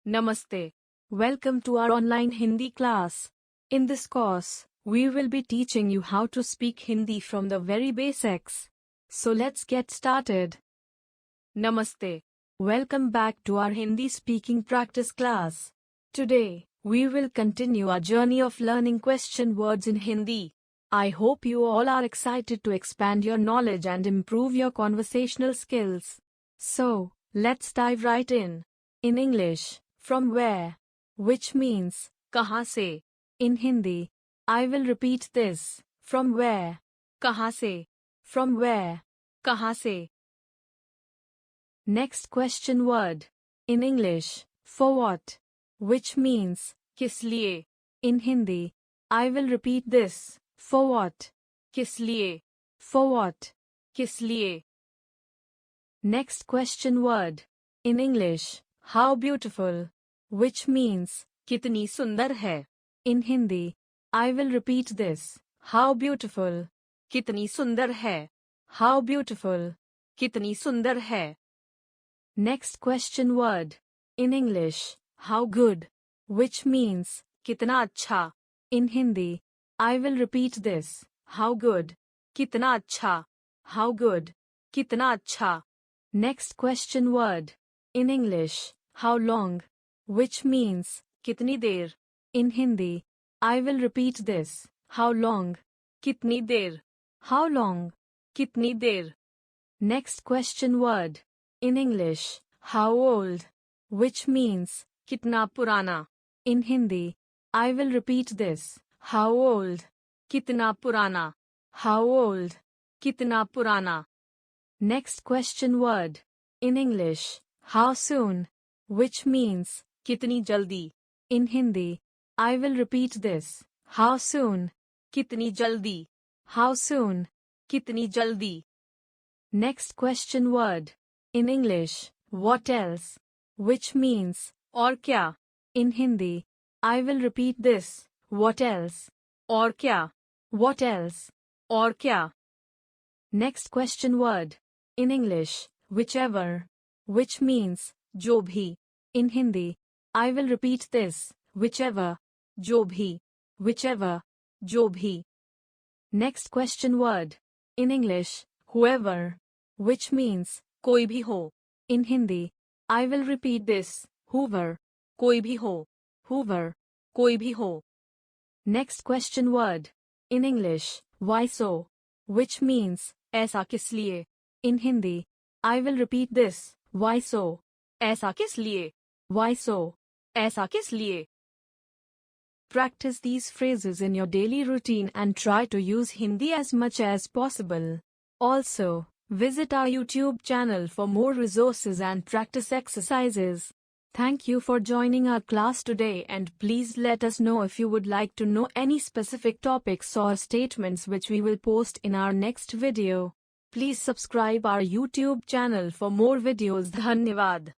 Namaste. Welcome to our online Hindi class. In this course, we will be teaching you how to speak Hindi from the very basics. So let's get started. Namaste. Welcome back to our Hindi speaking practice class. Today, we will continue our journey of learning question words in Hindi. I hope you all are excited to expand your knowledge and improve your conversational skills. So, let's dive right in. In English, from where, which means kahan se. In Hindi, I will repeat this. From where, kahan se. From where, kahan se. Next question word. In English, for what, which means kis liye. In Hindi, I will repeat this. For what, kis liye. For what, kis liye. Next question word. In English, how beautiful, which means kitni sundar hai. In Hindi, I will repeat this. How beautiful, kitni sundar hai. How beautiful, kitni sundar hai. Next question word. In English, how good, which means kitna अच्छा. In Hindi, I will repeat this. How good, kitna अच्छा. How good, kitna अच्छा. Next question word. In English, how long, which means kitni der. In Hindi, I will repeat this. How long, kitni der. How long, kitni der. Next question word. In English, how old, which means kitna purana. In Hindi, I will repeat this. How old, kitna purana. How old, kitna purana. Next question word. In English, how soon, which means kitni jaldi. In Hindi, I will repeat this. How soon, kitni jaldi. How soon, kitni jaldi. Next question word. In English, what else, which means और क्या. In Hindi, I will repeat this. What else, और क्या. What else, और क्या. Next question word. In English, whichever, which means जो भी. In Hindi, I will repeat this. Whichever, जो भी. Whichever, जो भी. Next question word. In English, whoever, which means कोई भी हो. In Hindi, I will repeat this. Whoever, कोई भी हो. Whoever, कोई भी हो. Next question word. In English, why so, which means ऐसा किस लिए. In Hindi, I will repeat this. Why so, ऐसा किस लिए. Why so, ऐसा किस लिए. Practice these phrases in your daily routine and try to use Hindi as much as possible. Also, visit our YouTube channel for more resources and practice exercises. Thank you for joining our class today, and please let us know if you would like to know any specific topics or statements which we will post in our next video. Please subscribe our YouTube channel for more videos. Dhanyavad.